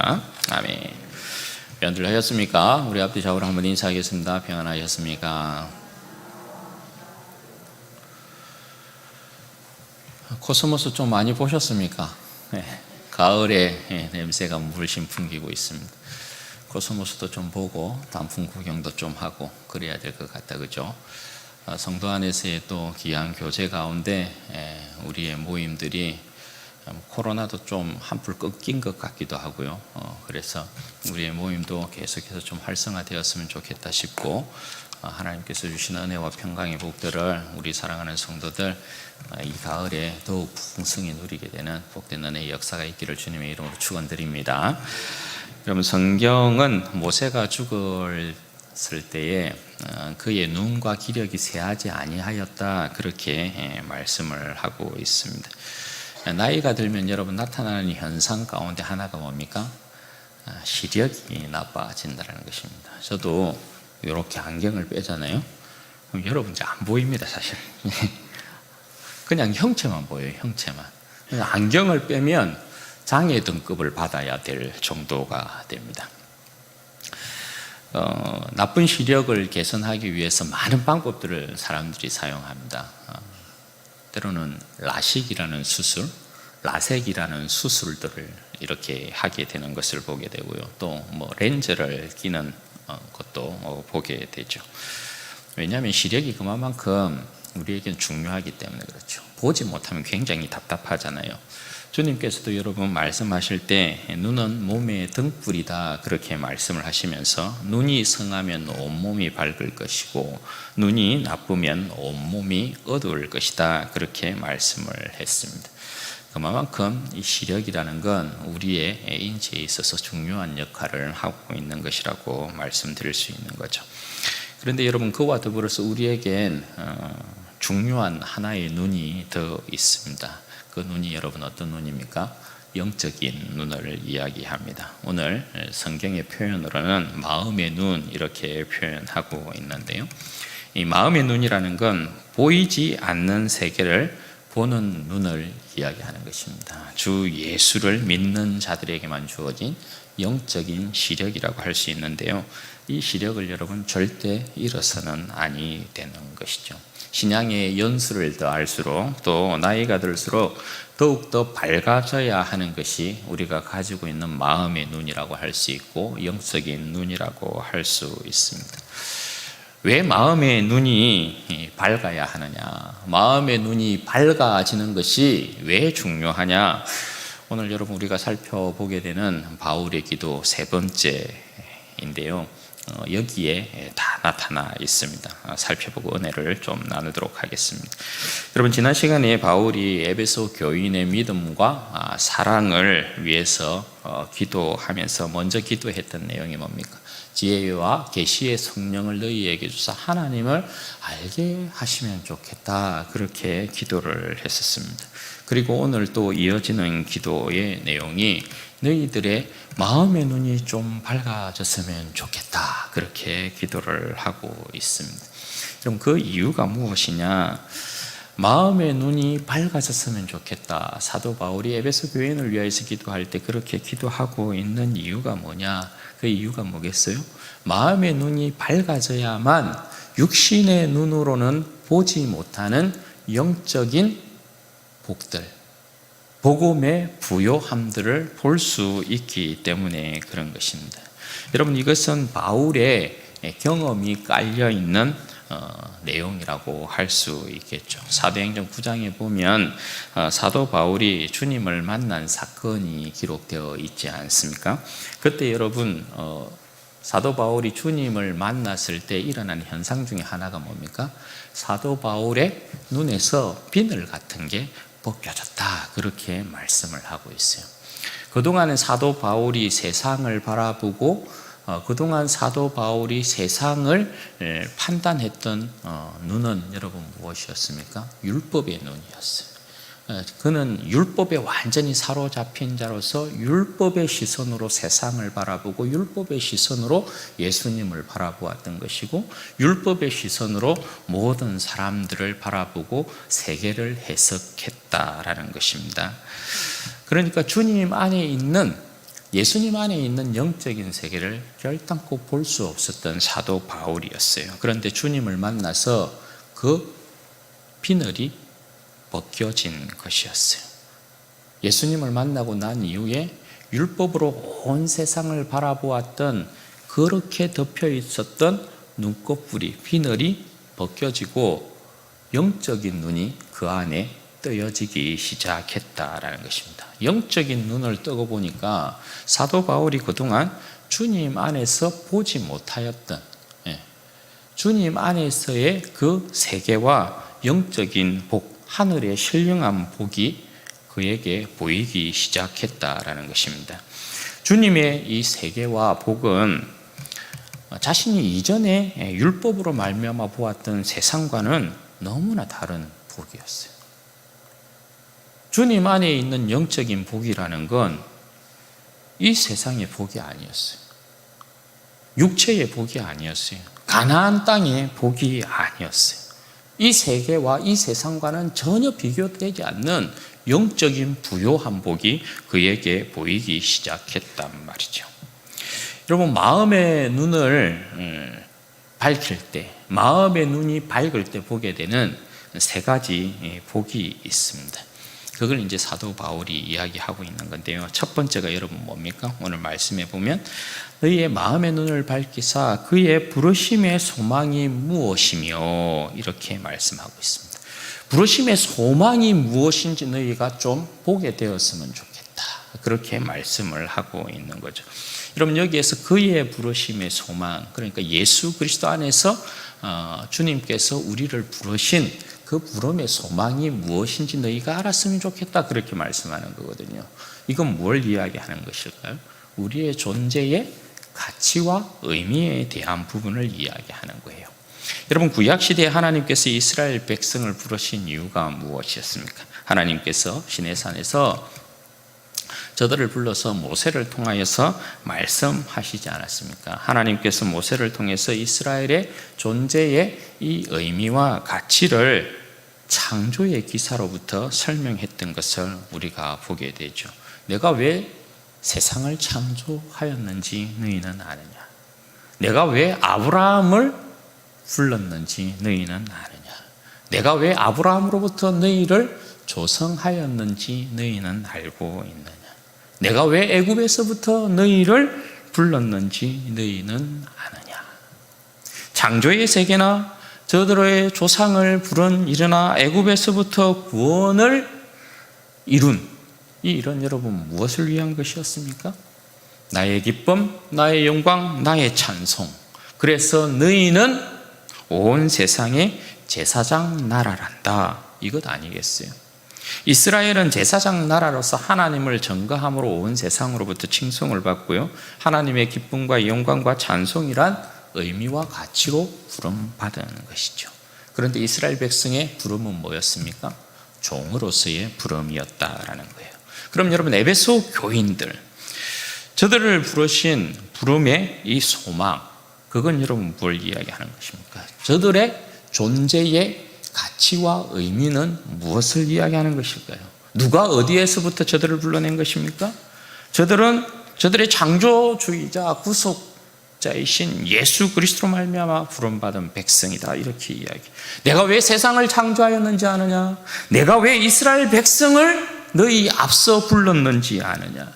합니다. 아멘. 편들 하셨습니까? 우리 앞뒤 좌우로 한번 인사하겠습니다. 평안하셨습니까? 코스모스 좀 많이 보셨습니까? 네. 가을에 냄새가 물씬 풍기고 있습니다. 코스모스도 좀 보고 단풍 구경도 좀 하고 그래야 될 것 같다, 그죠? 성도 안에서의 또 귀한 교제 가운데 우리의 모임들이 코로나도 좀 한풀 꺾인 것 같기도 하고요. 그래서 우리의 모임도 계속해서 좀 활성화되었으면 좋겠다 싶고, 하나님께서 주시는 은혜와 평강의 복들을 우리 사랑하는 성도들 이 가을에 더욱 풍성히 누리게 되는 복된 은혜의 역사가 있기를 주님의 이름으로 축원드립니다. 여러분, 성경은 모세가 죽었을 때에 그의 눈과 기력이 쇠하지 아니하였다, 그렇게 말씀을 하고 있습니다. 나이가 들면 여러분 나타나는 현상 가운데 하나가 뭡니까? 시력이 나빠진다는 것입니다. 저도 이렇게 안경을 빼잖아요. 그럼 여러분 이제 안 보입니다, 사실. 그냥 형체만 보여요, 형체만. 안경을 빼면 장애 등급을 받아야 될 정도가 됩니다. 나쁜 시력을 개선하기 위해서 많은 방법들을 사람들이 사용합니다. 때로는 라식이라는 수술, 라섹이라는 수술들을 이렇게 하게 되는 것을 보게 되고요. 또 렌즈를 끼는 것도 보게 되죠. 왜냐하면 시력이 그만큼 우리에게는 중요하기 때문에 그렇죠. 보지 못하면 굉장히 답답하잖아요. 주님께서도 여러분 말씀하실 때 눈은 몸의 등불이다, 그렇게 말씀을 하시면서 눈이 성하면 온몸이 밝을 것이고 눈이 나쁘면 온몸이 어두울 것이다, 그렇게 말씀을 했습니다. 그만큼 이 시력이라는 건 우리의 인체에 있어서 중요한 역할을 하고 있는 것이라고 말씀드릴 수 있는 거죠. 그런데 여러분, 그와 더불어서 우리에겐 중요한 하나의 눈이 더 있습니다. 그 눈이 여러분 어떤 눈입니까? 영적인 눈을 이야기합니다. 오늘 성경의 표현으로는 마음의 눈, 이렇게 표현하고 있는데요. 이 마음의 눈이라는 건 보이지 않는 세계를 보는 눈을 이야기하는 것입니다. 주 예수를 믿는 자들에게만 주어진 영적인 시력이라고 할 수 있는데요. 이 시력을 여러분 절대 잃어서는 아니 되는 것이죠. 신앙의 연수를 더할수록 또 나이가 들수록 더욱더 밝아져야 하는 것이 우리가 가지고 있는 마음의 눈이라고 할 수 있고 영적인 눈이라고 할 수 있습니다. 왜 마음의 눈이 밝아야 하느냐? 마음의 눈이 밝아지는 것이 왜 중요하냐? 오늘 여러분 우리가 살펴보게 되는 바울의 기도 세 번째인데요. 여기에 다 나타나 있습니다. 살펴보고 은혜를 좀 나누도록 하겠습니다. 여러분, 지난 시간에 바울이 에베소 교인의 믿음과 사랑을 위해서 기도하면서 먼저 기도했던 내용이 뭡니까? 지혜와 계시의 성령을 너희에게 주사 하나님을 알게 하시면 좋겠다, 그렇게 기도를 했었습니다. 그리고 오늘 또 이어지는 기도의 내용이 너희들의 마음의 눈이 좀 밝아졌으면 좋겠다, 그렇게 기도를 하고 있습니다. 그럼 그 이유가 무엇이냐? 마음의 눈이 밝아졌으면 좋겠다. 사도 바울이 에베소 교인을 위해서 기도할 때 그렇게 기도하고 있는 이유가 뭐냐? 그 이유가 뭐겠어요? 마음의 눈이 밝아져야만 육신의 눈으로는 보지 못하는 영적인 복들, 복음의 부요함들을 볼 수 있기 때문에 그런 것입니다. 여러분, 이것은 바울의 경험이 깔려있는 내용이라고 할 수 있겠죠. 사도행전 9장에 보면 사도 바울이 주님을 만난 사건이 기록되어 있지 않습니까? 그때 여러분 사도 바울이 주님을 만났을 때 일어난 현상 중에 하나가 뭡니까? 사도 바울의 눈에서 비늘 같은 게 벗겨졌다, 그렇게 말씀을 하고 있어요. 그동안은 사도 바울이 세상을 바라보고 그동안 사도 바울이 세상을 판단했던 눈은 여러분 무엇이었습니까? 율법의 눈이었어요. 그는 율법에 완전히 사로잡힌 자로서 율법의 시선으로 세상을 바라보고 율법의 시선으로 예수님을 바라보았던 것이고 율법의 시선으로 모든 사람들을 바라보고 세계를 해석했다라는 것입니다. 그러니까 주님 안에 있는 예수님 안에 있는 영적인 세계를 결단코 볼 수 없었던 사도 바울이었어요. 그런데 주님을 만나서 그 비늘이 벗겨진 것이었어요. 예수님을 만나고 난 이후에 율법으로 온 세상을 바라보았던 그렇게 덮여 있었던 눈꺼풀이, 비늘이 벗겨지고 영적인 눈이 그 안에 뜨여지기 시작했다라는 것입니다. 영적인 눈을 뜨고 보니까 사도 바울이 그동안 주님 안에서 보지 못하였던 주님 안에서의 그 세계와 영적인 복, 하늘의 신령한 복이 그에게 보이기 시작했다라는 것입니다. 주님의 이 세계와 복은 자신이 이전에 율법으로 말미암아 보았던 세상과는 너무나 다른 복이었어요. 주님 안에 있는 영적인 복이라는 건 이 세상의 복이 아니었어요. 육체의 복이 아니었어요. 가나안 땅의 복이 아니었어요. 이 세계와 이 세상과는 전혀 비교되지 않는 영적인 부요한 복이 그에게 보이기 시작했단 말이죠. 여러분, 마음의 눈을 밝힐 때, 마음의 눈이 밝을 때 보게 되는 세 가지 복이 있습니다. 그걸 이제 사도 바울이 이야기하고 있는 건데요. 첫 번째가 여러분 뭡니까? 오늘 말씀해 보면 너희의 마음의 눈을 밝히사 그의 부르심의 소망이 무엇이며 이렇게 말씀하고 있습니다. 부르심의 소망이 무엇인지 너희가 좀 보게 되었으면 좋겠다. 그렇게 말씀을 하고 있는 거죠. 여러분, 여기에서 그의 부르심의 소망, 그러니까 예수 그리스도 안에서 주님께서 우리를 부르신 그 부름의 소망이 무엇인지 너희가 알았으면 좋겠다. 그렇게 말씀하는 거거든요. 이건 뭘 이야기하는 것일까요? 우리의 존재의 가치와 의미에 대한 부분을 이야기하는 거예요. 여러분, 구약시대에 하나님께서 이스라엘 백성을 부르신 이유가 무엇이었습니까? 하나님께서 시내산에서 저들을 불러서 모세를 통하여서 말씀하시지 않았습니까? 하나님께서 모세를 통해서 이스라엘의 존재의 이 의미와 가치를 창조의 기사로부터 설명했던 것을 우리가 보게 되죠. 내가 왜 세상을 창조하였는지 너희는 아느냐? 내가 왜 아브라함을 불렀는지 너희는 아느냐? 내가 왜 아브라함으로부터 너희를 조성하였는지 너희는 알고 있느냐? 내가 왜 애굽에서부터 너희를 불렀는지 너희는 아느냐? 창조의 세계나 저들의 조상을 부른 일어나 애굽에서부터 구원을 이룬 이 일은 여러분 무엇을 위한 것이었습니까? 나의 기쁨, 나의 영광, 나의 찬송. 그래서 너희는 온 세상의 제사장 나라란다. 이것 아니겠어요? 이스라엘은 제사장 나라로서 하나님을 전거함으로 온 세상으로부터 칭송을 받고요, 하나님의 기쁨과 영광과 찬송이란 의미와 가치로 부름받은 것이죠. 그런데 이스라엘 백성의 부름은 뭐였습니까? 종으로서의 부름이었다라는 거예요. 그럼 여러분, 에베소 교인들, 저들을 부르신 부름의 이 소망, 그건 여러분 뭘 이야기하는 것입니까? 저들의 존재의 가치와 의미는 무엇을 이야기하는 것일까요? 누가 어디에서부터 저들을 불러낸 것입니까? 저들은 저들의 창조주의자 구속자이신 예수 그리스도로 말미암아 부름받은 백성이다. 이렇게 이야기. 내가 왜 세상을 창조하였는지 아느냐? 내가 왜 이스라엘 백성을 너희 앞서 불렀는지 아느냐?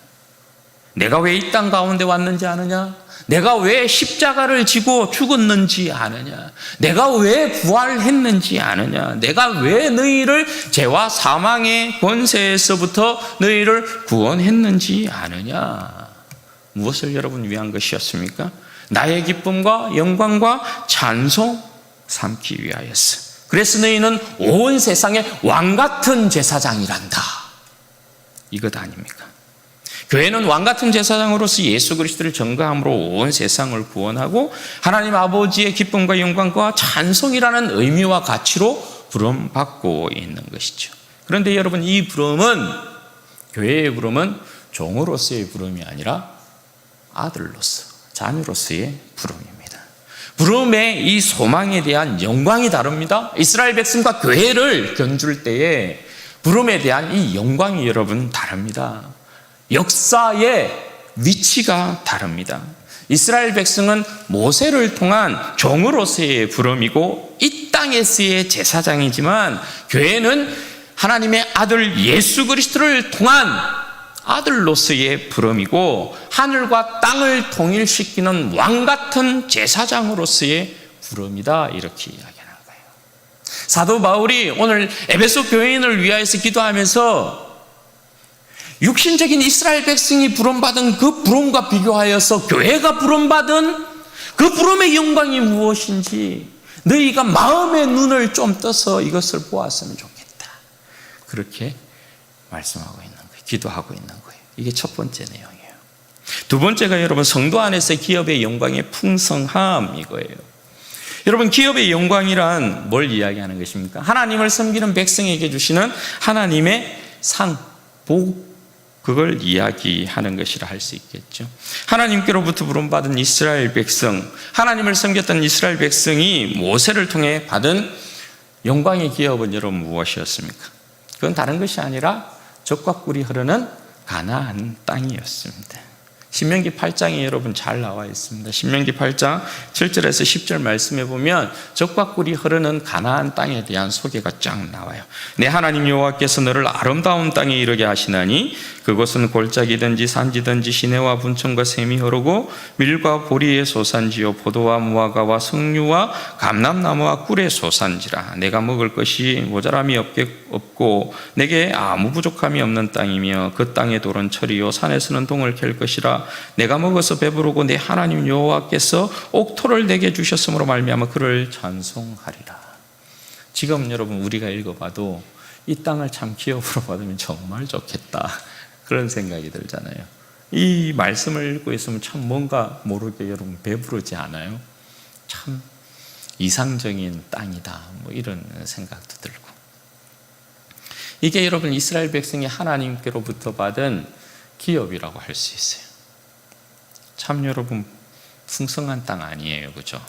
내가 왜 이 땅 가운데 왔는지 아느냐? 내가 왜 십자가를 지고 죽었는지 아느냐? 내가 왜 부활했는지 아느냐? 내가 왜 너희를 죄와 사망의 권세에서부터 너희를 구원했는지 아느냐? 무엇을 여러분 위한 것이었습니까? 나의 기쁨과 영광과 찬송 삼기 위하였어. 그래서 너희는 온 세상의 왕같은 제사장이란다. 이것 아닙니까? 교회는 왕같은 제사장으로서 예수 그리스도를 전가함으로 온 세상을 구원하고 하나님 아버지의 기쁨과 영광과 찬송이라는 의미와 가치로 부름받고 있는 것이죠. 그런데 여러분, 이 부름은, 교회의 부름은 종으로서의 부름이 아니라 아들로서, 자녀로서의 부름입니다. 부름의 이 소망에 대한 영광이 다릅니다. 이스라엘 백성과 교회를 견줄 때에 부름에 대한 이 영광이 여러분 다릅니다. 역사의 위치가 다릅니다. 이스라엘 백성은 모세를 통한 종으로서의 부름이고 이 땅에서의 제사장이지만 교회는 하나님의 아들 예수 그리스도를 통한 아들로서의 부름이고 하늘과 땅을 통일시키는 왕같은 제사장으로서의 부름이다, 이렇게 이야기하는 거예요. 사도 바울이 오늘 에베소 교회인을 위하여서 기도하면서 육신적인 이스라엘 백성이 부름받은 그 부름과 비교하여서 교회가 부름받은 그 부름의 영광이 무엇인지 너희가 마음의 눈을 좀 떠서 이것을 보았으면 좋겠다, 그렇게 말씀하고 있는 거예요. 기도하고 있는 거예요. 이게 첫 번째 내용이에요. 두 번째가 여러분 성도 안에서 기업의 영광의 풍성함, 이거예요. 여러분, 기업의 영광이란 뭘 이야기하는 것입니까? 하나님을 섬기는 백성에게 주시는 하나님의 상, 복, 그걸 이야기하는 것이라 할 수 있겠죠. 하나님께로부터 부름받은 이스라엘 백성, 하나님을 섬겼던 이스라엘 백성이 모세를 통해 받은 영광의 기업은 여러분 무엇이었습니까? 그건 다른 것이 아니라 젖과 꿀이 흐르는 가나안 땅이었습니다. 신명기 8장에 여러분 잘 나와 있습니다. 신명기 8장 7절에서 10절 말씀해 보면 젖과 꿀이 흐르는 가나안 땅에 대한 소개가 쫙 나와요. 내 하나님 여호와께서 너를 아름다운 땅에 이르게 하시나니 그곳은 골짜기든지 산지든지 시내와 분천과 샘이 흐르고 밀과 보리의 소산지요 포도와 무화과와 석류와 감람나무와 꿀의 소산지라. 내가 먹을 것이 모자람이 없고 내게 아무 부족함이 없는 땅이며 그 땅의 돌은 철이요 산에서는 동을 캘 것이라. 내가 먹어서 배부르고 내 하나님 여호와께서 옥토를 내게 주셨으므로 말미암아 그를 찬송하리라. 지금 여러분 우리가 읽어봐도 이 땅을 참 기업으로 받으면 정말 좋겠다, 그런 생각이 들잖아요. 이 말씀을 읽고 있으면 참 뭔가 모르게 여러분 배부르지 않아요? 참 이상적인 땅이다, 뭐 이런 생각도 들고. 이게 여러분 이스라엘 백성이 하나님께로부터 받은 기업이라고 할 수 있어요. 참 여러분 풍성한 땅 아니에요, 그죠?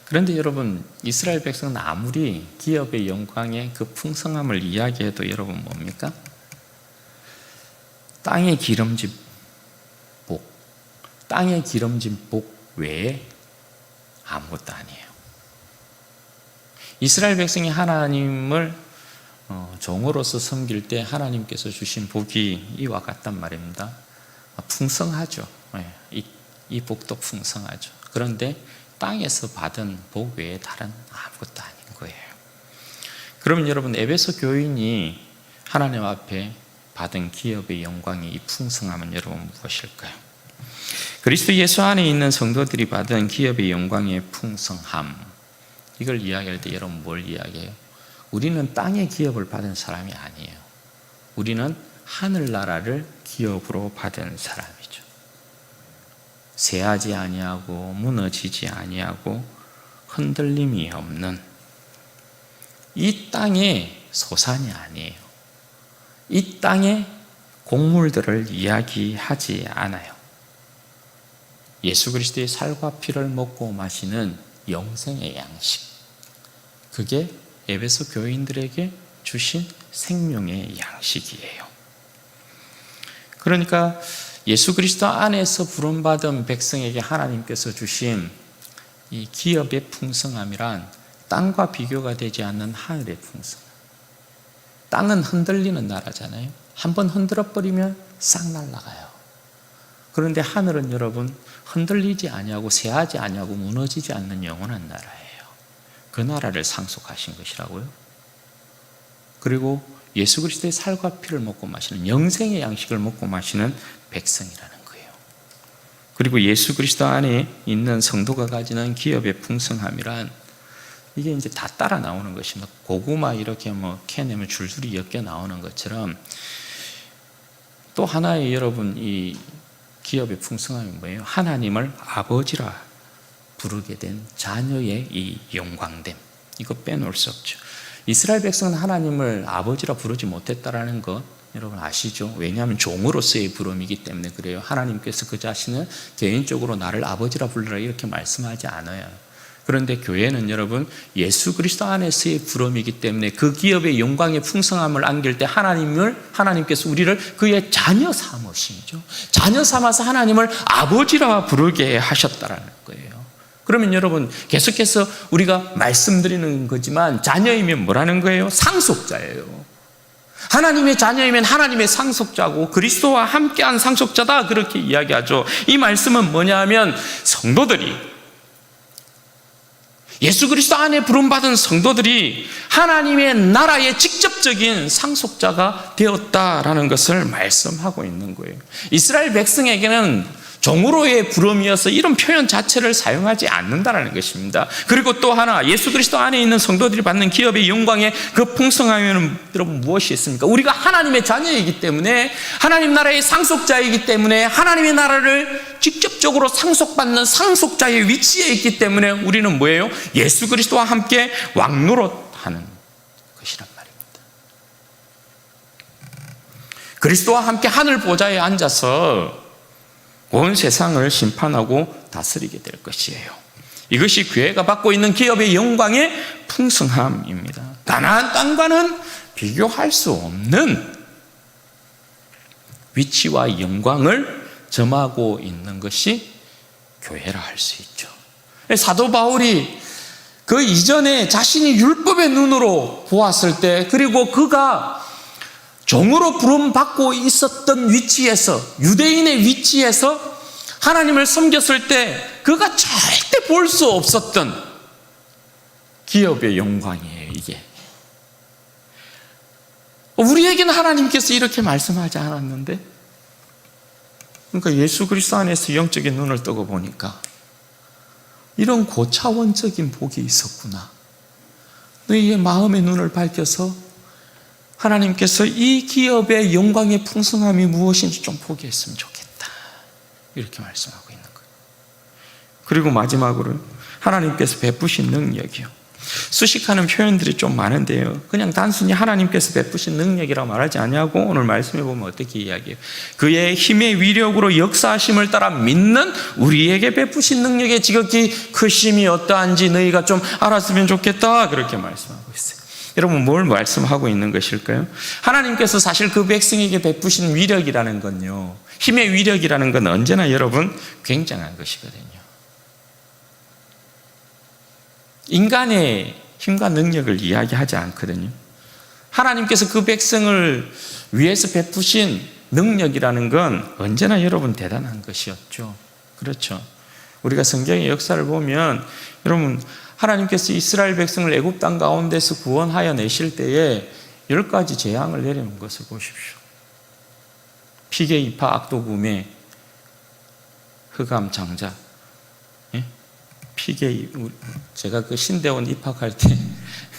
그런데 여러분 이스라엘 백성은 아무리 기업의 영광의 그 풍성함을 이야기해도 여러분 뭡니까? 땅에 기름진 복, 땅에 기름진 복 외에 아무것도 아니에요. 이스라엘 백성이 하나님을 종으로서 섬길 때 하나님께서 주신 복이 이와 같단 말입니다. 풍성하죠. 이 복도 풍성하죠. 그런데 땅에서 받은 복 외에 다른 아무것도 아닌 거예요. 그러면 여러분 에베소 교인이 하나님 앞에 받은 기업의 영광의 이 풍성함은 여러분 무엇일까요? 그리스도 예수 안에 있는 성도들이 받은 기업의 영광의 풍성함, 이걸 이야기할 때 여러분 뭘 이야기해요? 우리는 땅의 기업을 받은 사람이 아니에요. 우리는 하늘나라를 기업으로 받은 사람이죠. 쇠하지 아니하고 무너지지 아니하고 흔들림이 없는 이 땅의 소산이 아니에요. 이 땅의 곡물들을 이야기하지 않아요. 예수 그리스도의 살과 피를 먹고 마시는 영생의 양식, 그게 에베소 교인들에게 주신 생명의 양식이에요. 그러니까 예수 그리스도 안에서 부름받은 백성에게 하나님께서 주신 이 기업의 풍성함이란 땅과 비교가 되지 않는 하늘의 풍성함. 땅은 흔들리는 나라잖아요. 한번 흔들어버리면 싹 날아가요. 그런데 하늘은 여러분 흔들리지 아니하고 쇠하지 아니하고 무너지지 않는 영원한 나라예요. 그 나라를 상속하신 것이라고요. 그리고 예수 그리스도의 살과 피를 먹고 마시는 영생의 양식을 먹고 마시는 백성이라는 거예요. 그리고 예수 그리스도 안에 있는 성도가 가지는 기업의 풍성함이란 이게 이제 다 따라 나오는 것입니다. 고구마 이렇게 뭐 캐내면 줄줄이 엮여 나오는 것처럼 또 하나의 여러분 이 기업의 풍성함이 뭐예요? 하나님을 아버지라 부르게 된 자녀의 이 영광됨, 이거 빼놓을 수 없죠. 이스라엘 백성은 하나님을 아버지라 부르지 못했다라는 것 여러분 아시죠? 왜냐하면 종으로서의 부름이기 때문에 그래요. 하나님께서 그 자신을 개인적으로 나를 아버지라 불러라 이렇게 말씀하지 않아요. 그런데 교회는 여러분 예수 그리스도 안에서의 부름이기 때문에 그 기업의 영광의 풍성함을 안길 때 하나님께서 우리를 그의 자녀 삼으시죠. 자녀 삼아서 하나님을 아버지라 부르게 하셨다라는 거예요. 그러면 여러분 계속해서 우리가 말씀드리는 거지만 자녀이면 뭐라는 거예요? 상속자예요. 하나님의 자녀이면 하나님의 상속자고 그리스도와 함께한 상속자다, 그렇게 이야기하죠. 이 말씀은 뭐냐면 성도들이, 예수 그리스도 안에 부름받은 성도들이 하나님의 나라의 직접적인 상속자가 되었다라는 것을 말씀하고 있는 거예요. 이스라엘 백성에게는 종으로의 부름이어서 이런 표현 자체를 사용하지 않는다는 것입니다. 그리고 또 하나, 예수 그리스도 안에 있는 성도들이 받는 기업의 영광의 그 풍성함에는 여러분 무엇이 있습니까? 우리가 하나님의 자녀이기 때문에, 하나님 나라의 상속자이기 때문에, 하나님의 나라를 직접적으로 상속받는 상속자의 위치에 있기 때문에 우리는 뭐예요? 예수 그리스도와 함께 왕노릇하는 것이란 말입니다. 그리스도와 함께 하늘 보좌에 앉아서 온 세상을 심판하고 다스리게 될 것이에요. 이것이 교회가 받고 있는 기업의 영광의 풍성함입니다. 가나안 땅과는 비교할 수 없는 위치와 영광을 점하고 있는 것이 교회라 할 수 있죠. 사도 바울이 그 이전에 자신이 율법의 눈으로 보았을 때, 그리고 그가 종으로 부름받고 있었던 위치에서, 유대인의 위치에서 하나님을 섬겼을 때 그가 절대 볼 수 없었던 기업의 영광이에요. 이게 우리에게는 하나님께서 이렇게 말씀하지 않았는데, 그러니까 예수 그리스도 안에서 영적인 눈을 뜨고 보니까 이런 고차원적인 복이 있었구나. 너희의 마음의 눈을 밝혀서 하나님께서 이 기업의 영광의 풍성함이 무엇인지 좀 보게 했으면 좋겠다, 이렇게 말씀하고 있는 거예요. 그리고 마지막으로 하나님께서 베푸신 능력이요. 수식하는 표현들이 좀 많은데요, 그냥 단순히 하나님께서 베푸신 능력이라고 말하지 않냐고 오늘 말씀해 보면 어떻게 이야기해요? 그의 힘의 위력으로 역사하심을 따라 믿는 우리에게 베푸신 능력의 지극히 크심이 어떠한지 너희가 좀 알았으면 좋겠다, 그렇게 말씀하고 있어요. 여러분 뭘 말씀하고 있는 것일까요? 하나님께서 사실 그 백성에게 베푸신 위력이라는 건요, 힘의 위력이라는 건 언제나 여러분 굉장한 것이거든요. 인간의 힘과 능력을 이야기하지 않거든요. 하나님께서 그 백성을 위해서 베푸신 능력이라는 건 언제나 여러분 대단한 것이었죠. 그렇죠. 우리가 성경의 역사를 보면 여러분, 하나님께서 이스라엘 백성을 애굽 땅 가운데서 구원하여 내실 때에 10가지 재앙을 내리는 것을 보십시오. 피개, 이파, 악독음에, 흑암, 장자. 예? 피개, 제가 그 신대원 입학할 때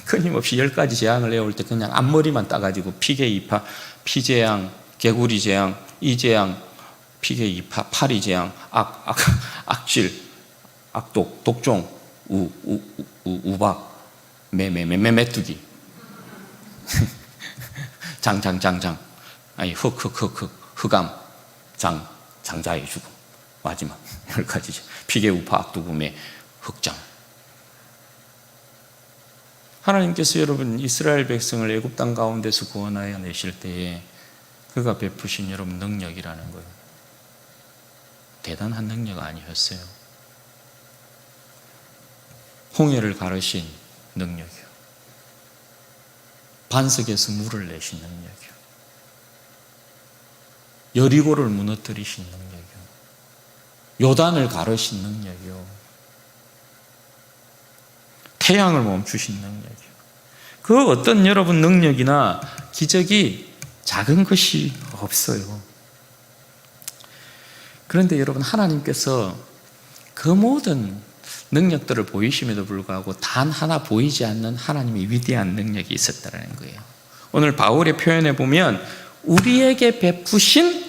끊임없이 10가지 재앙을 내올 때 그냥 앞머리만 따가지고 피개, 이파, 피재앙, 개구리 재앙, 이재앙, 피개, 이파, 파리 재앙, 악질, 악독, 독종, 우박, 메뚜기, 장장, 아니 흑암, 장자의 죽음, 마지막 10가지죠. 피개, 우파, 악독음의 흑장. 하나님께서 여러분 이스라엘 백성을 애굽 땅 가운데서 구원하여 내실 때에 그가 베푸신 여러분 능력이라는 거예요. 대단한 능력 아니었어요. 홍해를 가르신 능력이요. 반석에서 물을 내신 능력이요. 여리고를 무너뜨리신 능력이요. 요단을 가르신 능력이요. 태양을 멈추신 능력이요. 그 어떤 여러분 능력이나 기적이 작은 것이 없어요. 그런데 여러분 하나님께서 그 모든 능력들을 보이심에도 불구하고 단 하나 보이지 않는 하나님의 위대한 능력이 있었다는 거예요. 오늘 바울의 표현에 보면 우리에게 베푸신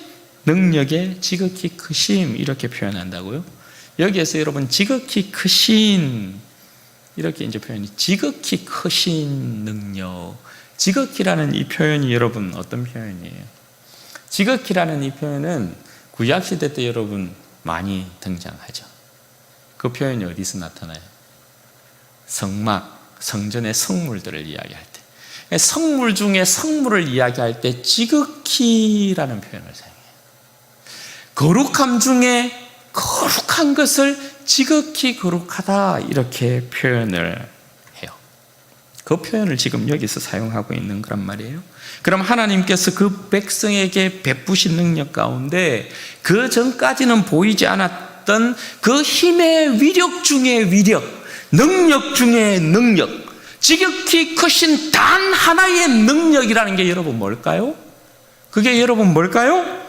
능력의 지극히 크심, 이렇게 표현한다고요. 여기에서 여러분 지극히 크신, 이렇게 이제 표현이 지극히 크신 능력. 지극히라는 이 표현이 여러분 어떤 표현이에요? 지극히라는 이 표현은 구약시대 때 여러분 많이 등장하죠. 그 표현이 어디서 나타나요? 성막, 성전의 성물들을 이야기할 때, 성물 중에 성물을 이야기할 때 지극히라는 표현을 사용해요. 거룩함 중에 거룩한 것을 지극히 거룩하다 이렇게 표현을 해요. 그 표현을 지금 여기서 사용하고 있는 거란 말이에요. 그럼 하나님께서 그 백성에게 베푸신 능력 가운데 그 전까지는 보이지 않았던 그 힘의 위력 중의 위력, 능력 중의 능력, 지극히 크신 단 하나의 능력이라는 게 여러분 뭘까요? 그게 여러분 뭘까요?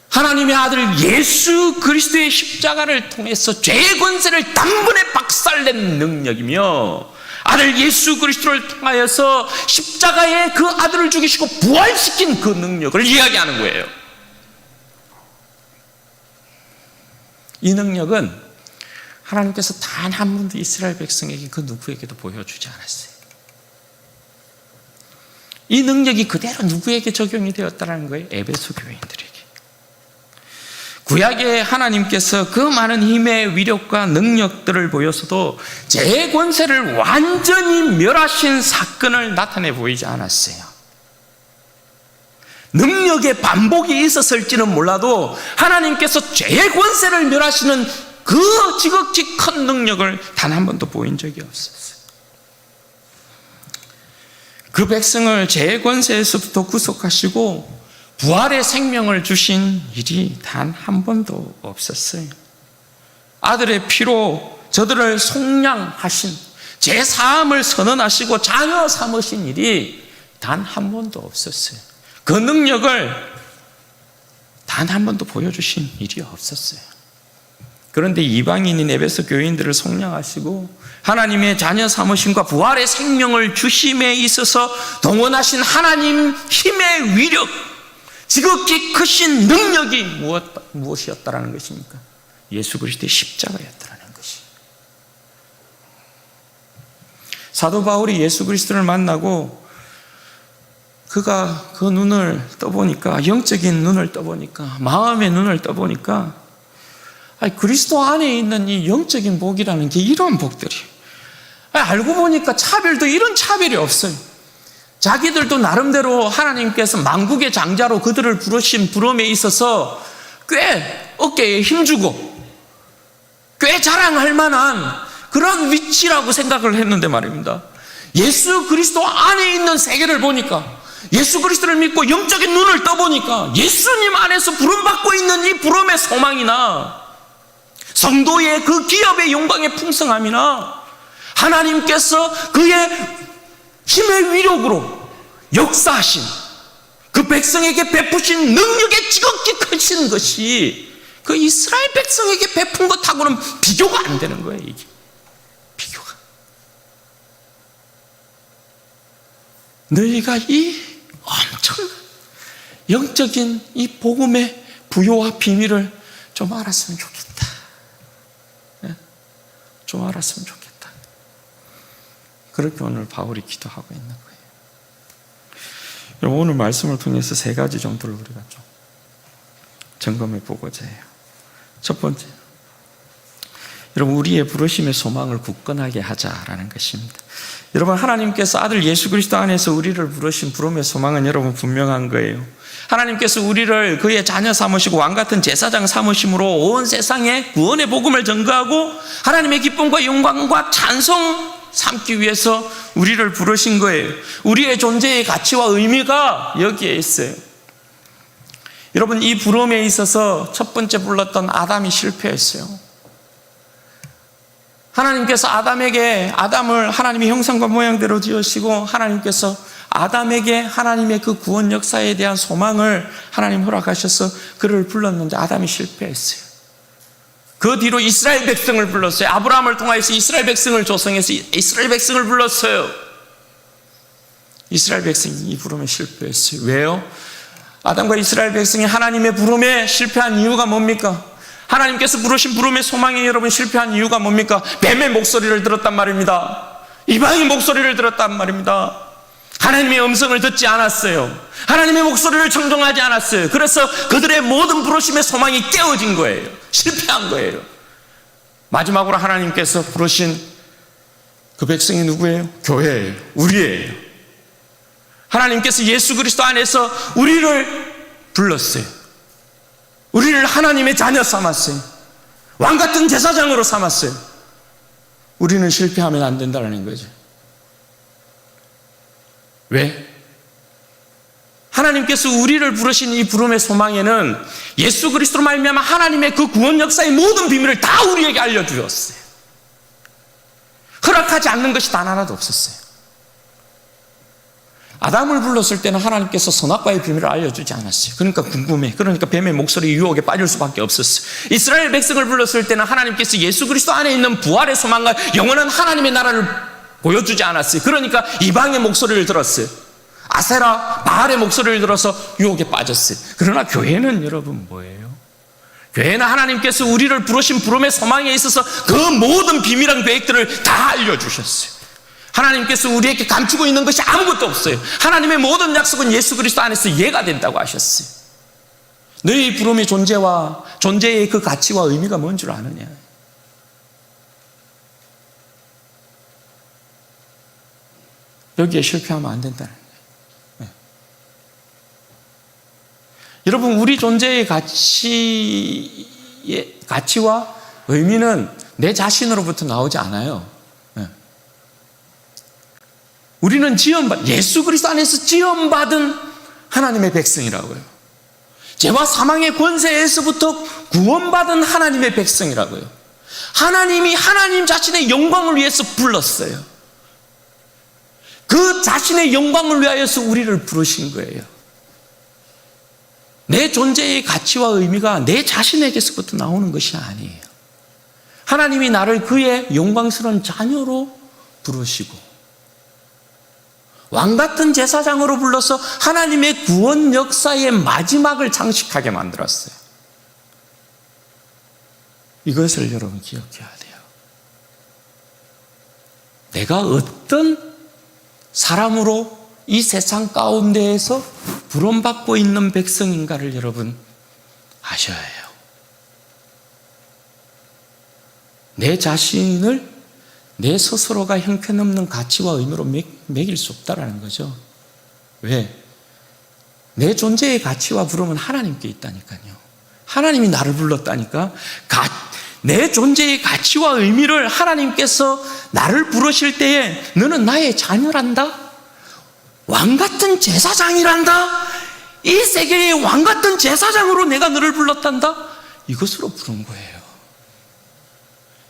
하나님의 아들 예수 그리스도의 십자가를 통해서 죄의 권세를 단번에 박살낸 능력이며, 아들 예수 그리스도를 통하여서 십자가에 그 아들을 죽이시고 부활시킨 그 능력을 이야기하는 거예요. 이 능력은 하나님께서 단 한 번도 이스라엘 백성에게 그 누구에게도 보여주지 않았어요. 이 능력이 그대로 누구에게 적용이 되었다는 거예요? 에베소 교인들에게. 구약에 하나님께서 그 많은 힘의 위력과 능력들을 보여서도 죄의 권세를 완전히 멸하신 사건을 나타내 보이지 않았어요. 능력의 반복이 있었을지는 몰라도 하나님께서 죄의 권세를 멸하시는 그 지극히 큰 능력을 단 한 번도 보인 적이 없었어요. 그 백성을 죄의 권세에서부터 구속하시고 부활의 생명을 주신 일이 단 한 번도 없었어요. 아들의 피로 저들을 속량하신, 죄 사함을 선언하시고 자녀 삼으신 일이 단 한 번도 없었어요. 그 능력을 단 한 번도 보여주신 일이 없었어요. 그런데 이방인인 에베소 교인들을 속량하시고 하나님의 자녀 삼으심과 부활의 생명을 주심에 있어서 동원하신 하나님 힘의 위력, 지극히 크신 능력이 무엇이었다라는 것입니까? 예수 그리스도의 십자가였다라는 것이. 사도 바울이 예수 그리스도를 만나고 그가 그 눈을 떠보니까, 영적인 눈을 떠보니까, 마음의 눈을 떠보니까, 그리스도 안에 있는 이 영적인 복이라는 게 이런 복들이에요. 알고 보니까 차별도 이런 차별이 없어요. 자기들도 나름대로 하나님께서 만국의 장자로 그들을 부르신 부름에 있어서 꽤 어깨에 힘주고 꽤 자랑할 만한 그런 위치라고 생각을 했는데 말입니다. 예수 그리스도 안에 있는 세계를 보니까, 예수 그리스도를 믿고 영적인 눈을 떠보니까 예수님 안에서 부름받고 있는 이 부름의 소망이나 성도의 그 기업의 영광의 풍성함이나 하나님께서 그의 힘의 위력으로 역사하신 그 백성에게 베푸신 능력의 지극히 크신 것이 그 이스라엘 백성에게 베푼 것하고는 비교가 안 되는 거예요. 이게 비교가. 너희가 이 엄청난 영적인 이 복음의 부요와 비밀을 좀 알았으면 좋겠다. 좀 알았으면 좋겠다. 그렇게 오늘 바울이 기도하고 있는 거예요. 여러분, 오늘 말씀을 통해서 세 가지 정도를 우리가 좀 점검해 보고자 해요. 첫 번째, 여러분, 우리의 부르심의 소망을 굳건하게 하자라는 것입니다. 여러분, 하나님께서 아들 예수 그리스도 안에서 우리를 부르신 부름의 소망은 여러분 분명한 거예요. 하나님께서 우리를 그의 자녀 삼으시고 왕같은 제사장 삼으심으로 온 세상에 구원의 복음을 전거하고 하나님의 기쁨과 영광과 찬송 삼기 위해서 우리를 부르신 거예요. 우리의 존재의 가치와 의미가 여기에 있어요. 여러분, 이 부름에 있어서 첫 번째 불렀던 아담이 실패했어요. 하나님께서 아담을 하나님의 형상과 모양대로 지으시고 하나님께서 아담에게 하나님의 그 구원 역사에 대한 소망을 하나님 허락하셔서 그를 불렀는데 아담이 실패했어요. 그 뒤로 이스라엘 백성을 불렀어요. 아브라함을 통하여서 이스라엘 백성을 조성해서 이스라엘 백성을 불렀어요. 이스라엘 백성이 이 부름에 실패했어요. 왜요? 아담과 이스라엘 백성이 하나님의 부름에 실패한 이유가 뭡니까? 하나님께서 부르신 부름의 소망에 여러분 실패한 이유가 뭡니까? 뱀의 목소리를 들었단 말입니다. 이방인 목소리를 들었단 말입니다. 하나님의 음성을 듣지 않았어요. 하나님의 목소리를 청종하지 않았어요. 그래서 그들의 모든 부르심의 소망이 깨어진 거예요. 실패한 거예요. 마지막으로 하나님께서 부르신 그 백성이 누구예요? 교회예요. 우리예요. 하나님께서 예수 그리스도 안에서 우리를 불렀어요. 우리를 하나님의 자녀 삼았어요. 왕같은 제사장으로 삼았어요. 우리는 실패하면 안 된다는 거죠. 왜? 하나님께서 우리를 부르신 이 부름의 소망에는 예수 그리스도로 말미암아 하나님의 그 구원 역사의 모든 비밀을 다 우리에게 알려주었어요. 허락하지 않는 것이 단 하나도 없었어요. 아담을 불렀을 때는 하나님께서 선악과의 비밀을 알려주지 않았어요. 그러니까 궁금해. 그러니까 뱀의 목소리 유혹에 빠질 수밖에 없었어요. 이스라엘 백성을 불렀을 때는 하나님께서 예수 그리스도 안에 있는 부활의 소망과 영원한 하나님의 나라를 보여주지 않았어요. 그러니까 이방의 목소리를 들었어요. 아세라, 바알의 목소리를 들어서 유혹에 빠졌어요. 그러나 교회는 여러분 뭐예요? 교회는 하나님께서 우리를 부르신 부름의 소망에 있어서 그 모든 비밀한 계획들을 다 알려주셨어요. 하나님께서 우리에게 감추고 있는 것이 아무것도 없어요. 하나님의 모든 약속은 예수 그리스도 안에서 이해가 된다고 하셨어요. 너희 부름의 존재의 그 가치와 의미가 뭔 줄 아느냐? 여기에 실패하면 안 된다는 거예요. 네. 여러분, 우리 존재의 가치와 의미는 내 자신으로부터 나오지 않아요. 네. 우리는 예수 그리스도 안에서 지원받은 하나님의 백성이라고요. 죄와 사망의 권세에서부터 구원받은 하나님의 백성이라고요. 하나님이 하나님 자신의 영광을 위해서 불렀어요. 그 자신의 영광을 위하여서 우리를 부르신 거예요. 내 존재의 가치와 의미가 내 자신에게서부터 나오는 것이 아니에요. 하나님이 나를 그의 영광스러운 자녀로 부르시고 왕같은 제사장으로 불러서 하나님의 구원 역사의 마지막을 장식하게 만들었어요. 이것을 여러분 기억해야 돼요. 내가 어떤 사람으로 이 세상 가운데에서 부름받고 있는 백성인가를 여러분 아셔야 해요. 내 자신을 내 스스로가 형편없는 가치와 의미로 매길 수 없다는 거죠. 왜? 내 존재의 가치와 부름은 하나님께 있다니까요. 하나님이 나를 불렀다니까. 내 존재의 가치와 의미를 하나님께서 나를 부르실 때에 너는 나의 자녀란다. 왕같은 제사장이란다. 이 세계의 왕같은 제사장으로 내가 너를 불렀단다. 이것으로 부른 거예요.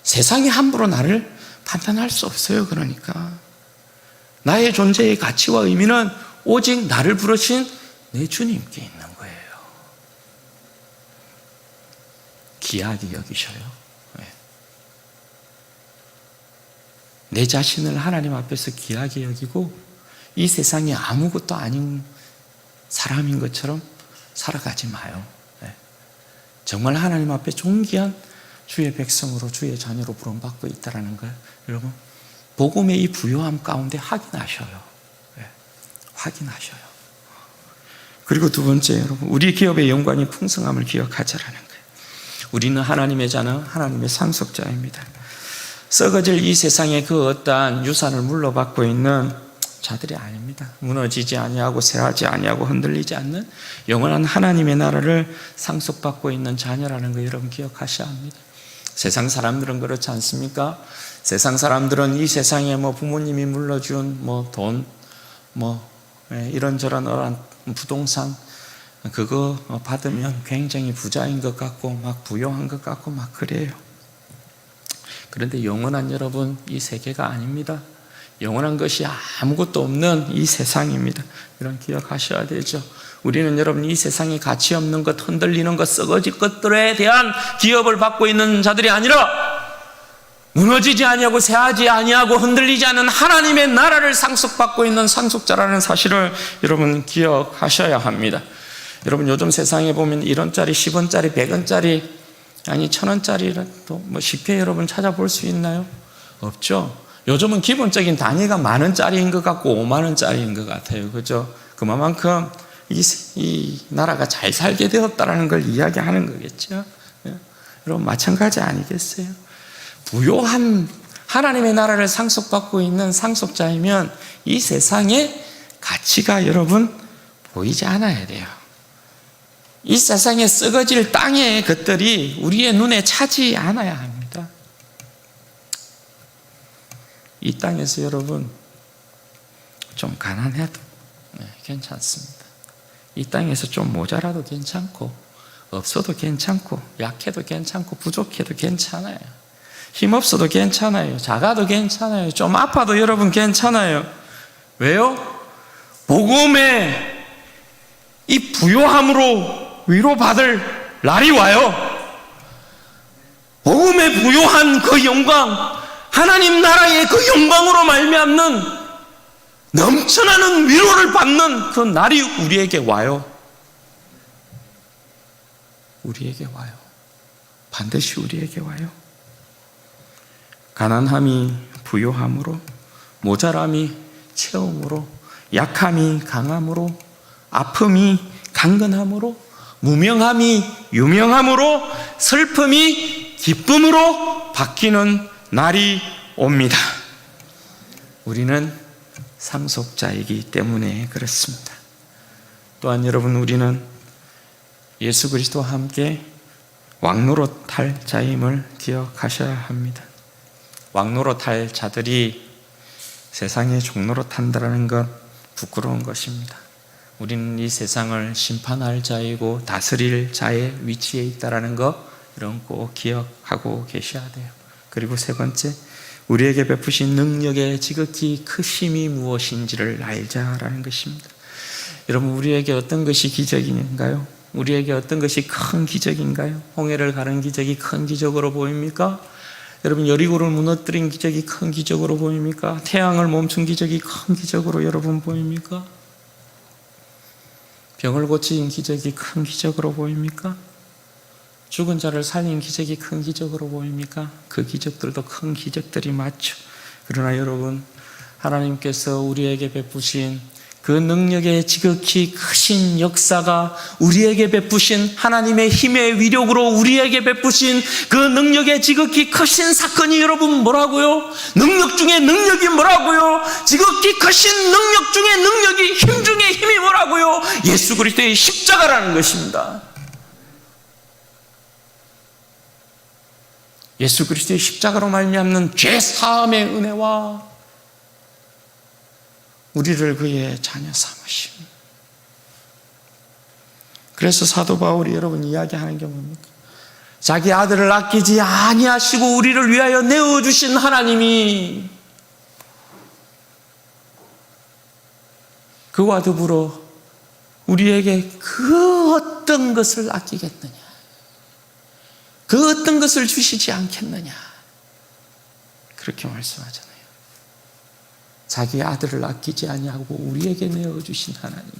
세상이 함부로 나를 판단할 수 없어요. 그러니까 나의 존재의 가치와 의미는 오직 나를 부르신 내 주님께 있는 거예요. 귀하게 여기셔요. 내 자신을 하나님 앞에서 귀하게 여기고 이 세상에 아무것도 아닌 사람인 것처럼 살아가지 마요. 정말 하나님 앞에 존귀한 주의 백성으로 주의 자녀로 부름받고 있다는 걸 여러분 복음의 이 부요함 가운데 확인하셔요. 확인하셔요. 그리고 두 번째, 여러분 우리 기업의 영광이 풍성함을 기억하자라는 거예요. 우리는 하나님의 자녀, 하나님의 상속자입니다. 썩어질 이 세상에 그 어떠한 유산을 물러받고 있는 자들이 아닙니다. 무너지지 아니하고 쇠하지 아니하고 흔들리지 않는 영원한 하나님의 나라를 상속받고 있는 자녀라는 거 여러분 기억하셔야 합니다. 세상 사람들은 그렇지 않습니까? 세상 사람들은 이 세상에 부모님이 물려준 돈, 이런저런 부동산 그거 받으면 굉장히 부자인 것 같고 막 부유한 것 같고 막 그래요. 그런데 영원한 여러분 이 세계가 아닙니다. 영원한 것이 아무것도 없는 이 세상입니다. 이런 기억하셔야 되죠. 우리는 여러분 이 세상에 가치 없는 것, 흔들리는 것, 썩어질 것들에 대한 기업을 받고 있는 자들이 아니라 무너지지 아니하고 쇠하지 아니하고 흔들리지 않은 하나님의 나라를 상속받고 있는 상속자라는 사실을 여러분 기억하셔야 합니다. 여러분 요즘 세상에 보면 1원짜리, 10원짜리, 100원짜리 아니 1000원짜리라도 쉽게 여러분 찾아볼 수 있나요? 없죠. 요즘은 기본적인 단위가 10,000원짜리인 것 같고 50,000원짜리인 것 같아요. 그죠? 그만큼 이 나라가 잘 살게 되었다는 걸 이야기하는 거겠죠. 여러분 마찬가지 아니겠어요? 부요한 하나님의 나라를 상속받고 있는 상속자이면 이 세상에 가치가 여러분 보이지 않아야 돼요. 이 세상에 썩어질 땅의 것들이 우리의 눈에 차지 않아야 합니다. 이 땅에서 여러분 좀 가난해도 괜찮습니다. 이 땅에서 좀 모자라도 괜찮고 없어도 괜찮고 약해도 괜찮고 부족해도 괜찮아요. 힘없어도 괜찮아요. 작아도 괜찮아요. 좀 아파도 여러분 괜찮아요. 왜요? 복음의 이 부요함으로 위로받을 날이 와요. 복음의 부요한 그 영광, 하나님 나라의 그 영광으로 말미암는 넘쳐나는 위로를 받는 그 날이 우리에게 와요. 우리에게 와요. 반드시 우리에게 와요. 가난함이 부요함으로, 모자람이 채움으로, 약함이 강함으로, 아픔이 강건함으로, 무명함이 유명함으로, 슬픔이 기쁨으로 바뀌는 날이 옵니다. 우리는 상속자이기 때문에 그렇습니다. 또한 여러분, 우리는 예수 그리스도와 함께 왕노릇할 자임을 기억하셔야 합니다. 왕노릇할 자들이 세상에 종노릇한다는 것 부끄러운 것입니다. 우리는 이 세상을 심판할 자이고 다스릴 자의 위치에 있다는 것, 이런 꼭 기억하고 계셔야 돼요. 그리고 세 번째, 우리에게 베푸신 능력의 지극히 크심이 무엇인지를 알자라는 것입니다. 여러분, 우리에게 어떤 것이 기적인가요? 우리에게 어떤 것이 큰 기적인가요? 홍해를 가른 기적이 큰 기적으로 보입니까? 여러분, 여리고를 무너뜨린 기적이 큰 기적으로 보입니까? 태양을 멈춘 기적이 큰 기적으로 여러분 보입니까? 병을 고친 기적이 큰 기적으로 보입니까? 죽은 자를 살린 기적이 큰 기적으로 보입니까? 그 기적들도 큰 기적들이 맞죠. 그러나 여러분, 하나님께서 우리에게 베푸신 그 능력의 지극히 크신 역사가, 우리에게 베푸신 하나님의 힘의 위력으로 우리에게 베푸신 그 능력의 지극히 크신 사건이 여러분 뭐라고요? 능력 중에 능력이 뭐라고요? 지극히 크신 능력 중에 능력이, 힘 중에 힘이 뭐라고요? 예수 그리스도의 십자가라는 것입니다. 예수 그리스도의 십자가로 말미암는 죄 사함의 은혜와 우리를 그의 자녀 삼으심. 그래서 사도 바울이 여러분 이야기하는 게 뭡니까? 자기 아들을 아끼지 아니하시고 우리를 위하여 내어주신 하나님이 그와 더불어 우리에게 그 어떤 것을 아끼겠느냐, 그 어떤 것을 주시지 않겠느냐, 그렇게 말씀하잖아요. 자기 아들을 아끼지 아니하고 우리에게 내어주신 하나님.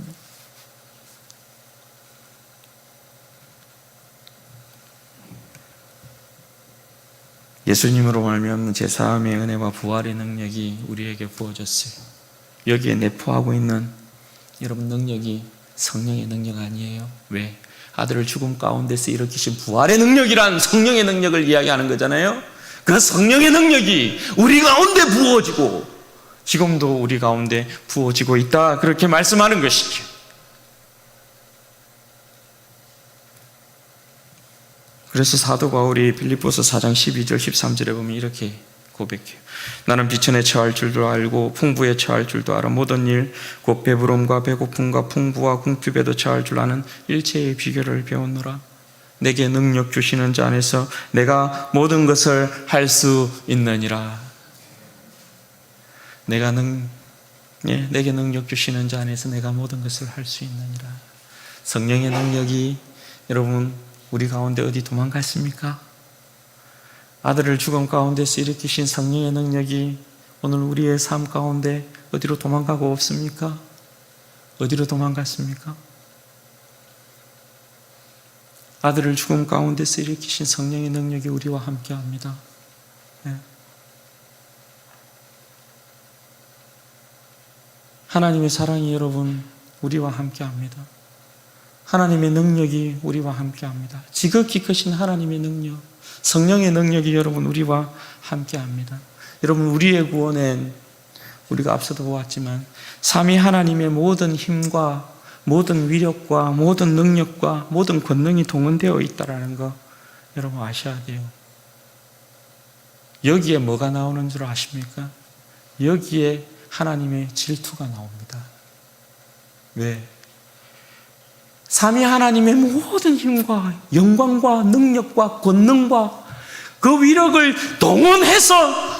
예수님으로 말미암는 제사함의 은혜와 부활의 능력이 우리에게 부어졌어요. 여기에 내포하고 있는 여러분 능력이 성령의 능력 아니에요? 왜? 아들을 죽음 가운데서 일으키신 부활의 능력이란 성령의 능력을 이야기하는 거잖아요. 그 성령의 능력이 우리 가운데 부어지고 지금도 우리 가운데 부어지고 있다, 그렇게 말씀하는 것이죠. 그래서 사도 바울이 빌립보서 4장 12절 13절에 보면 이렇게 고백해요. 나는 비천에 처할 줄도 알고 풍부에 처할 줄도 알아. 모든 일 곧 배부름과 배고픔과 풍부와 궁핍에도 처할 줄 아는 일체의 비결을 배웠노라. 내게 능력 주시는 자 안에서 내가 모든 것을 할 수 있느니라. 내게 능력 주시는 자 안에서 내가 모든 것을 할 수 있느니라. 성령의 능력이 여러분 우리 가운데 어디 도망갔습니까? 아들을 죽음 가운데서 일으키신 성령의 능력이 오늘 우리의 삶 가운데 어디로 도망가고 없습니까? 어디로 도망갔습니까? 아들을 죽음 가운데서 일으키신 성령의 능력이 우리와 함께합니다. 네. 하나님의 사랑이 여러분 우리와 함께합니다. 하나님의 능력이 우리와 함께합니다. 지극히 크신 하나님의 능력, 성령의 능력이 여러분 우리와 함께합니다. 여러분, 우리의 구원엔 우리가 앞서도 보았지만 삼위 하나님의 모든 힘과 모든 위력과 모든 능력과 모든 권능이 동원되어 있다는 거 여러분 아셔야 돼요. 여기에 뭐가 나오는 줄 아십니까? 여기에 하나님의 질투가 나옵니다. 왜? 삼위 하나님의 모든 힘과 영광과 능력과 권능과 그 위력을 동원해서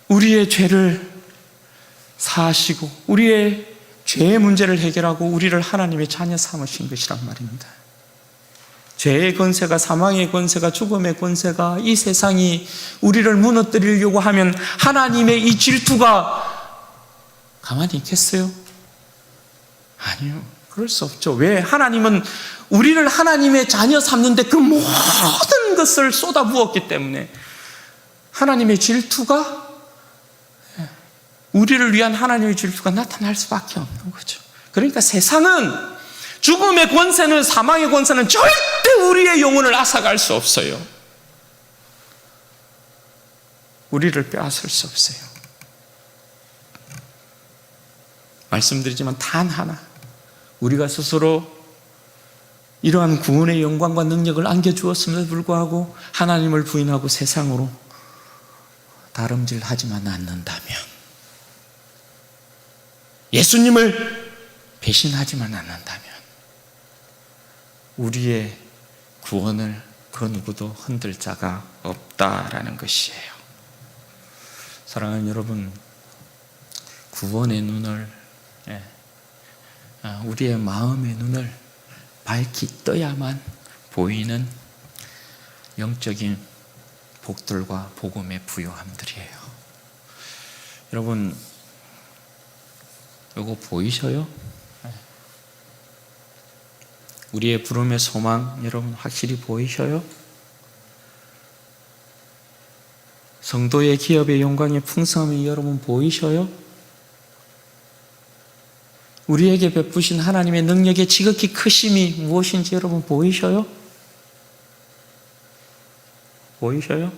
우리의 죄를 사하시고 우리의 죄의 문제를 해결하고 우리를 하나님의 자녀 삼으신 것이란 말입니다. 죄의 권세가, 사망의 권세가, 죽음의 권세가 이 세상이 우리를 무너뜨리려고 하면 하나님의 이 질투가 가만히 있겠어요? 아니요, 그럴 수 없죠. 왜? 하나님은 우리를 하나님의 자녀 삼는데 그 모든 것을 쏟아부었기 때문에 하나님의 질투가, 우리를 위한 하나님의 질투가 나타날 수밖에 없는 거죠. 그러니까 세상은, 죽음의 권세는, 사망의 권세는 절대 우리의 영혼을 앗아갈 수 없어요. 우리를 빼앗을 수 없어요. 말씀드리지만 단 하나, 우리가 스스로 이러한 구원의 영광과 능력을 안겨주었음에도 불구하고 하나님을 부인하고 세상으로 다름질하지만 않는다면, 예수님을 배신하지만 않는다면 우리의 구원을 그 누구도 흔들 자가 없다라는 것이에요. 사랑하는 여러분, 구원의 눈을, 우리의 마음의 눈을 밝히 떠야만 보이는 영적인 복들과 복음의 부요함들이에요. 여러분, 이거 보이셔요? 우리의 부름의 소망 여러분 확실히 보이셔요? 성도의 기업의 영광의 풍성함이 여러분 보이셔요? 우리에게 베푸신 하나님의 능력의 지극히 크심이 무엇인지 여러분 보이셔요? 보이셔요?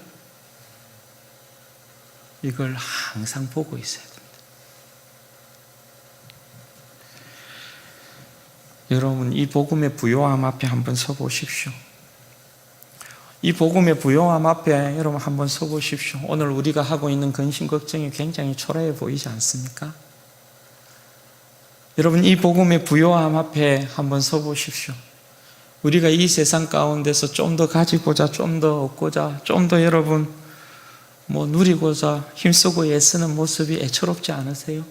이걸 항상 보고 있어야 됩니다. 여러분, 이 복음의 부요함 앞에 한번 서보십시오. 이 복음의 부요함 앞에 여러분 한번 서보십시오. 오늘 우리가 하고 있는 근심 걱정이 굉장히 초라해 보이지 않습니까? 여러분, 이 복음의 부요함 앞에 한번 서보십시오. 우리가 이 세상 가운데서 좀 더 가지고자, 좀 더 얻고자, 좀 더 여러분 누리고자 힘쓰고 애쓰는 모습이 애처롭지 않으세요?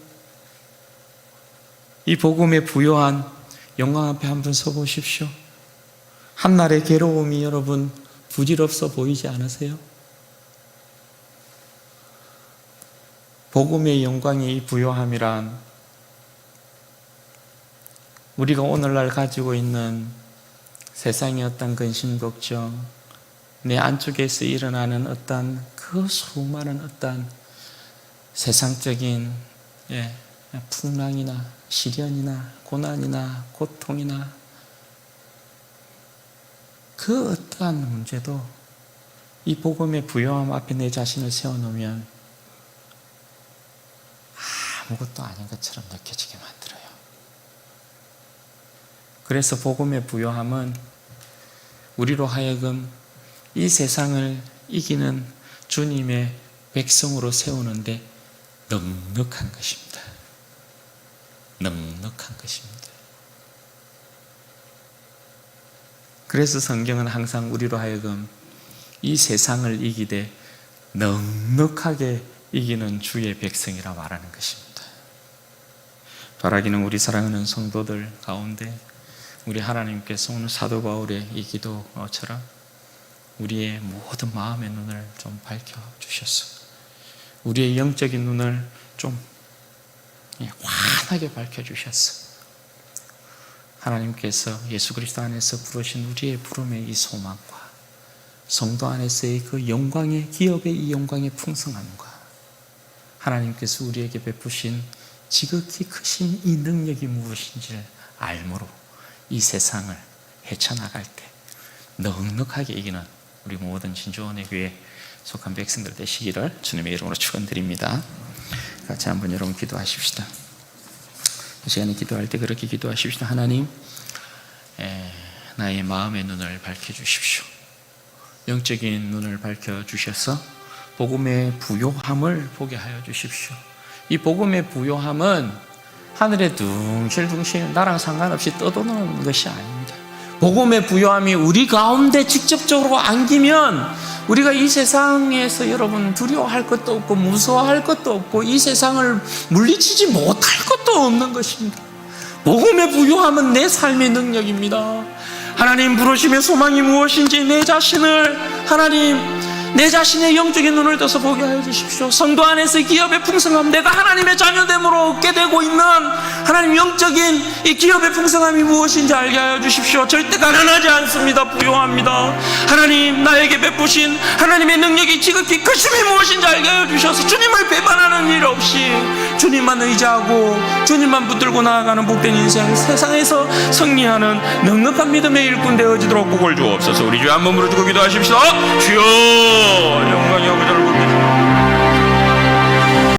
이 복음의 부요한 영광 앞에 한번 서보십시오. 한날의 괴로움이 여러분 부질없어 보이지 않으세요? 복음의 영광의 이 부요함이란 우리가 오늘날 가지고 있는 세상의 어떤 근심 걱정, 내 안쪽에서 일어나는 어떤 그 수많은 어떤 세상적인 풍랑이나 시련이나 고난이나 고통이나 그 어떠한 문제도 이 복음의 부요함 앞에 내 자신을 세워놓으면 아무것도 아닌 것처럼 느껴지게 만들어요. 그래서 복음의 부요함은 우리로 하여금 이 세상을 이기는 주님의 백성으로 세우는데 넉넉한 것입니다. 넉넉한 것입니다. 그래서 성경은 항상 우리로 하여금 이 세상을 이기되 넉넉하게 이기는 주의 백성이라 말하는 것입니다. 바라기는 우리 사랑하는 성도들 가운데 우리 하나님께서 오늘 사도 바울의 이 기도처럼 우리의 모든 마음의 눈을 좀 밝혀주셔서 우리의 영적인 눈을 좀 환하게 밝혀주셨어. 하나님께서 예수 그리스도 안에서 부르신 우리의 부름의 이 소망과 성도 안에서의 그 영광의 기업의 이 영광의 풍성함과 하나님께서 우리에게 베푸신 지극히 크신 이 능력이 무엇인지를 알므로 이 세상을 헤쳐나갈 때 넉넉하게 이기는 우리 모든 진주원의 교회에 속한 백성들 되시기를 주님의 이름으로 축원드립니다. 같이 한번 여러분 기도하십시다. 이 시간에 기도할 때 그렇게 기도하십시다. 하나님, 나의 마음의 눈을 밝혀주십시오. 영적인 눈을 밝혀주셔서 복음의 부요함을 보게 하여 주십시오. 이 복음의 부요함은 하늘에 둥실둥실 나랑 상관없이 떠도는 것이 아닙니다. 복음의 부요함이 우리 가운데 직접적으로 안기면 우리가 이 세상에서 여러분 두려워할 것도 없고 무서워할 것도 없고 이 세상을 물리치지 못할 것도 없는 것입니다. 복음의 부요함은 내 삶의 능력입니다. 하나님, 부르심의 소망이 무엇인지 내 자신을 하나님, 내 자신의 영적인 눈을 떠서 보게 하여 주십시오. 성도 안에서 기업의 풍성함, 내가 하나님의 자녀됨으로 얻게 되고 있는 하나님 영적인 이 기업의 풍성함이 무엇인지 알게 하여 주십시오. 절대 가난하지 않습니다. 부요합니다. 하나님, 나에게 베푸신 하나님의 능력이 지극히 크심이 무엇인지 알게 하여 주셔서 주님을 배반하는 일 없이 주님만 의지하고 주님만 붙들고 나아가는 복된 인생, 세상에서 승리하는 넉넉한 믿음의 일꾼 되어지도록 복을 주옵소서. 우리 주여 한번 부르짖고 기도하십시오. 주여